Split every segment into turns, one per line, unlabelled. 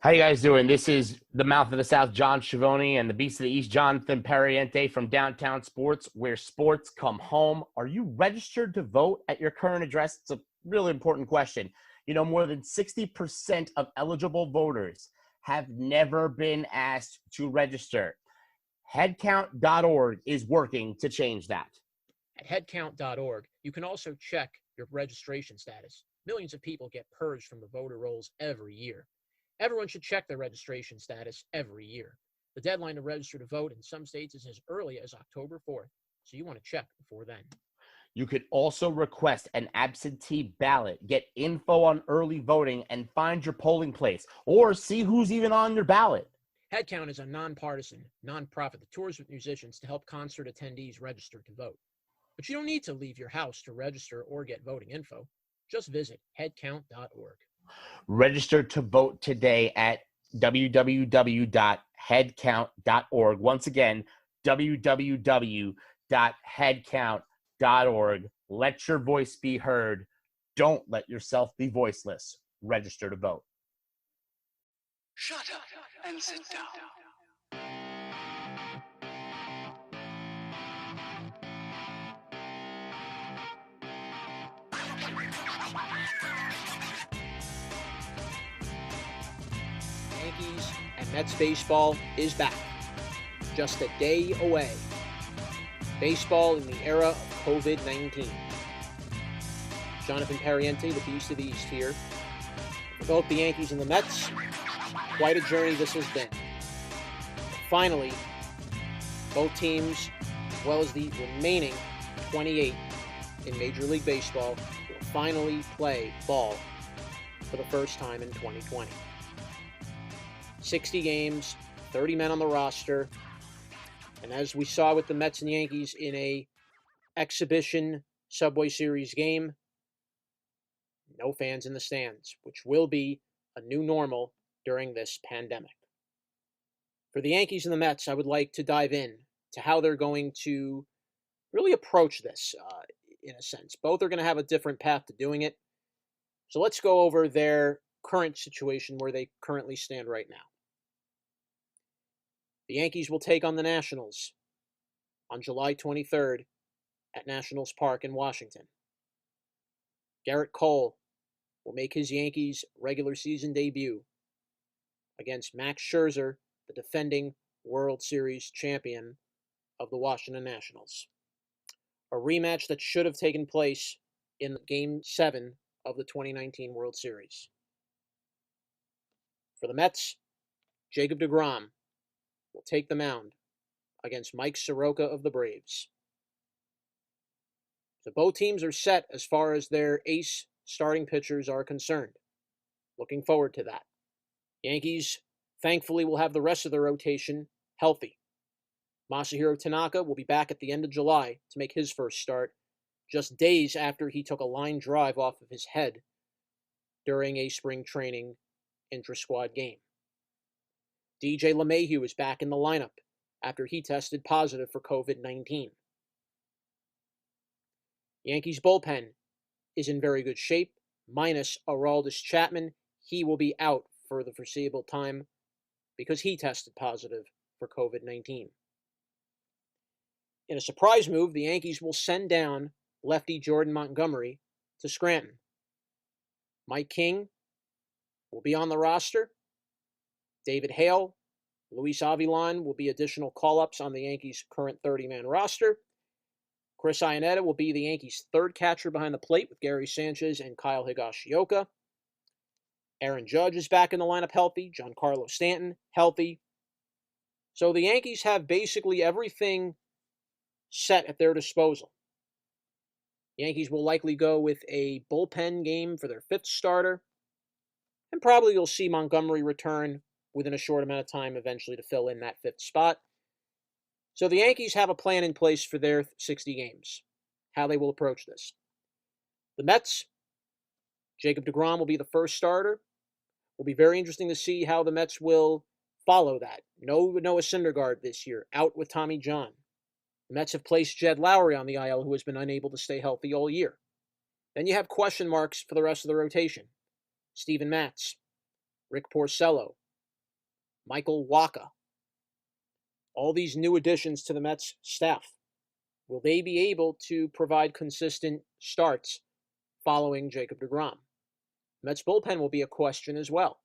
How you guys doing? This is the Mouth of the South, John Schiavone, and the Beast of the East, Jonathan Perriente from Downtown Sports, where sports come home. Are you registered to vote at your current address? It's a really important question. You know, more than 60% of eligible voters have never been asked to register. Headcount.org is working to change that.
At headcount.org, you can also check your registration status. Millions of people get purged from the voter rolls every year. Everyone should check their registration status every year. The deadline to register to vote in some states is as early as October 4th, so you want to check before then.
You could also request an absentee ballot, get info on early voting, and find your polling place, or see who's even on your ballot.
Headcount is a nonpartisan, nonprofit that tours with musicians to help concert attendees register to vote. But you don't need to leave your house to register or get voting info. Just visit headcount.org.
Register to vote today at www.headcount.org. Once again, www.headcount.org. Let your voice be heard. Don't let yourself be voiceless. Register to vote.
Shut up and sit down.
Yankees and Mets baseball is back. Just a day away. Baseball in the era of COVID-19. Jonathan Perriente, the Beast of the East here. For both the Yankees and the Mets, quite a journey this has been. Finally, both teams, as well as the remaining 28 in Major League Baseball, will finally play ball for the first time in 2020. 60 games, 30 men on the roster, and as we saw with the Mets and Yankees in a exhibition Subway Series game, no fans in the stands, which will be a new normal during this pandemic. For the Yankees and the Mets, I would like to dive in to how they're going to really approach this, in a sense. Both are going to have a different path to doing it. So let's go over their current situation where they currently stand right now. The Yankees will take on the Nationals on July 23rd at Nationals Park in Washington. Garrett Cole will make his Yankees regular season debut against Max Scherzer, the defending World Series champion of the Washington Nationals. A rematch that should have taken place in Game 7 of the 2019 World Series. For the Mets, Jacob deGrom will take the mound against Mike Soroka of the Braves. So both teams are set as far as their ace starting pitchers are concerned. Looking forward to that. Yankees, thankfully, will have the rest of the rotation healthy. Masahiro Tanaka will be back at the end of July to make his first start, just days after he took a line drive off of his head during a spring training intra-squad game. DJ LeMahieu is back in the lineup after he tested positive for COVID-19. Yankees bullpen is in very good shape, minus Aroldis Chapman. He will be out for the foreseeable time because he tested positive for COVID-19. In a surprise move, the Yankees will send down lefty Jordan Montgomery to Scranton. Mike King will be on the roster. David Hale, Luis Avilan will be additional call-ups on the Yankees' current 30-man roster. Chris Iannetta will be the Yankees' third catcher behind the plate with Gary Sanchez and Kyle Higashioka. Aaron Judge is back in the lineup healthy. Giancarlo Stanton healthy. So the Yankees have basically everything set at their disposal. The Yankees will likely go with a bullpen game for their fifth starter. And probably you'll see Montgomery return within a short amount of time eventually to fill in that fifth spot. So the Yankees have a plan in place for their 60 games, how they will approach this. The Mets, Jacob deGrom will be the first starter. Will be very interesting to see how the Mets will follow that. No Noah Syndergaard this year, out with Tommy John. The Mets have placed Jed Lowry on the IL, who has been unable to stay healthy all year. Then you have question marks for the rest of the rotation. Steven Matz, Rick Porcello, Michael Wacha. All these new additions to the Mets staff. Will they be able to provide consistent starts following Jacob deGrom? Mets bullpen will be a question as well.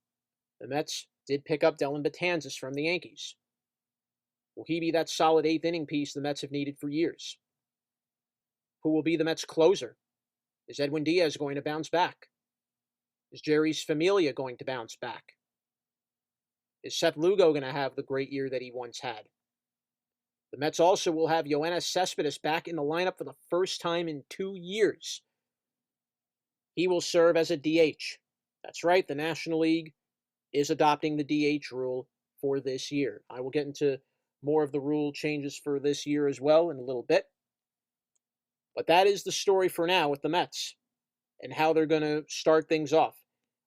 The Mets did pick up Dellin Betances from the Yankees. Will he be that solid eighth inning piece the Mets have needed for years? Who will be the Mets closer? Is Edwin Diaz going to bounce back? Is Jerry's Familia going to bounce back? Is Seth Lugo going to have the great year that he once had? The Mets also will have Yoenis Cespedes back in the lineup for the first time in 2 years. He will serve as a DH. That's right, the National League is adopting the DH rule for this year. I will get into more of the rule changes for this year as well in a little bit. But that is the story for now with the Mets and how they're going to start things off.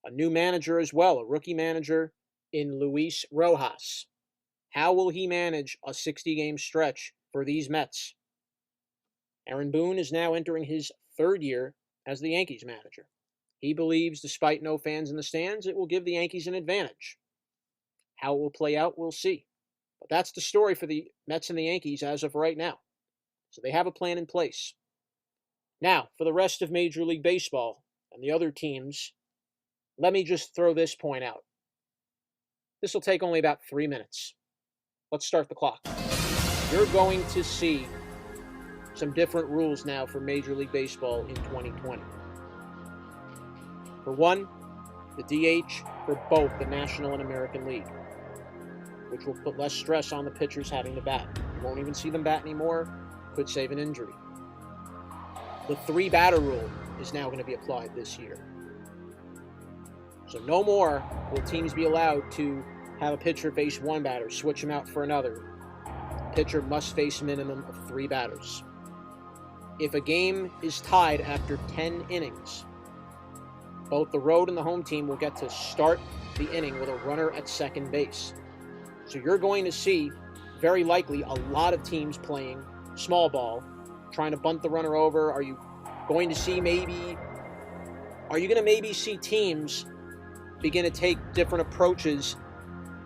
A new manager as well, a rookie manager in Luis Rojas. How will he manage a 60-game stretch for these Mets? Aaron Boone is now entering his 3rd year as the Yankees manager. He believes, despite no fans in the stands, it will give the Yankees an advantage. How it will play out, we'll see. But that's the story for the Mets and the Yankees as of right now. So they have a plan in place. Now, for the rest of Major League Baseball and the other teams, let me just throw this point out. This will take only about 3 minutes. Let's start the clock. You're going to see some different rules now for Major League Baseball in 2020. For one, the DH for both the National and American League, which will put less stress on the pitchers having to bat. You won't even see them bat anymore. Could save an injury. The 3-batter rule is now going to be applied this year. So no more will teams be allowed to have a pitcher face 1 batter, switch him out for another. The pitcher must face a minimum of 3 batters. If a game is tied after 10 innings, both the road and the home team will get to start the inning with a runner at second base. So you're going to see, very likely, a lot of teams playing small ball, trying to bunt the runner over. Are you going to maybe see teams begin to take different approaches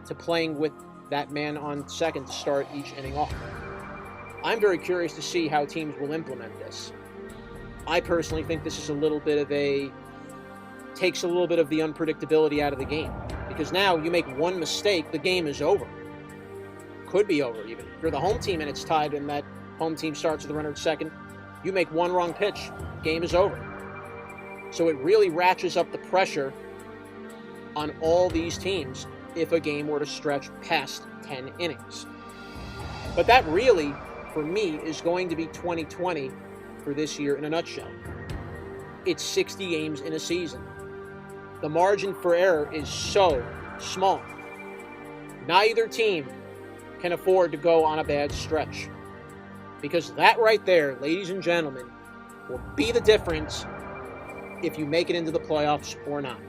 to playing with that man on second to start each inning off? I'm very curious to see how teams will implement this. I personally think this is takes a little bit of the unpredictability out of the game. Because now you make one mistake, the game is over. Could be over even. If you're the home team and it's tied and that home team starts with a runner at second, you make one wrong pitch, game is over. So it really ratchets up the pressure on all these teams if a game were to stretch past 10 innings. But that really, for me, is going to be 2020 for this year in a nutshell. It's 60 games in a season. The margin for error is so small. Neither team can afford to go on a bad stretch. Because that right there, ladies and gentlemen, will be the difference if you make it into the playoffs or not.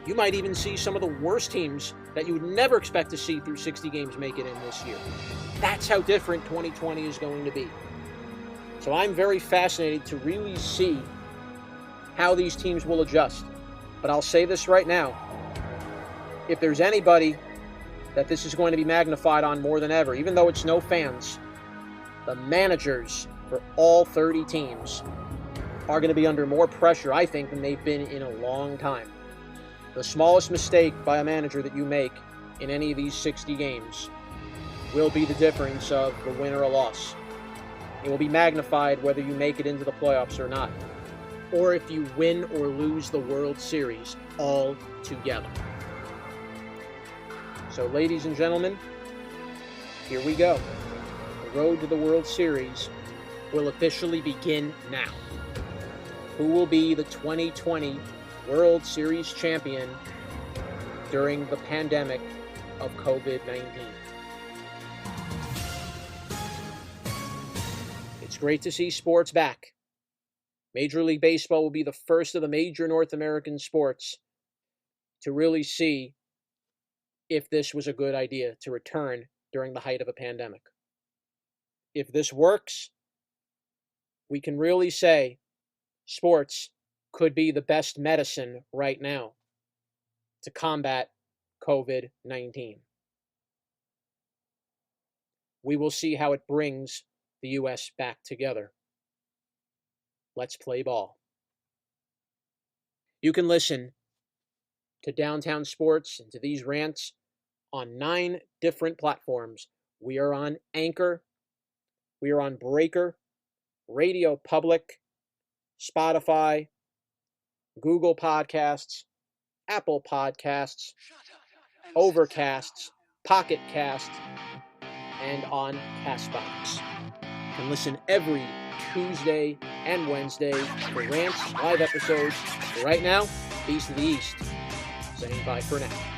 You might even see some of the worst teams that you would never expect to see through 60 games make it in this year. That's how different 2020 is going to be. So I'm very fascinated to really see how these teams will adjust. But I'll say this right now. If there's anybody that this is going to be magnified on more than ever, even though it's no fans, the managers for all 30 teams are going to be under more pressure, I think, than they've been in a long time. The smallest mistake by a manager that you make in any of these 60 games will be the difference of the win or a loss. It will be magnified whether you make it into the playoffs or not, or if you win or lose the World Series all together. So, ladies and gentlemen, here we go. The road to the World Series will officially begin now. Who will be the 2020 World Series champion during the pandemic of COVID-19? It's great to see sports back. Major League Baseball will be the first of the major North American sports to really see if this was a good idea to return during the height of a pandemic. If this works, we can really say sports could be the best medicine right now to combat COVID-19. We will see how it brings the U.S. back together. Let's play ball. You can listen to Downtown Sports and to these rants on 9 different platforms. We are on Anchor, we are on Breaker, Radio Public, Spotify, Google Podcasts, Apple Podcasts, Overcasts, Pocket Cast, and on Castbox. You can listen every Tuesday and Wednesday for rants, live episodes. For right now, Beast of the East, saying bye for now.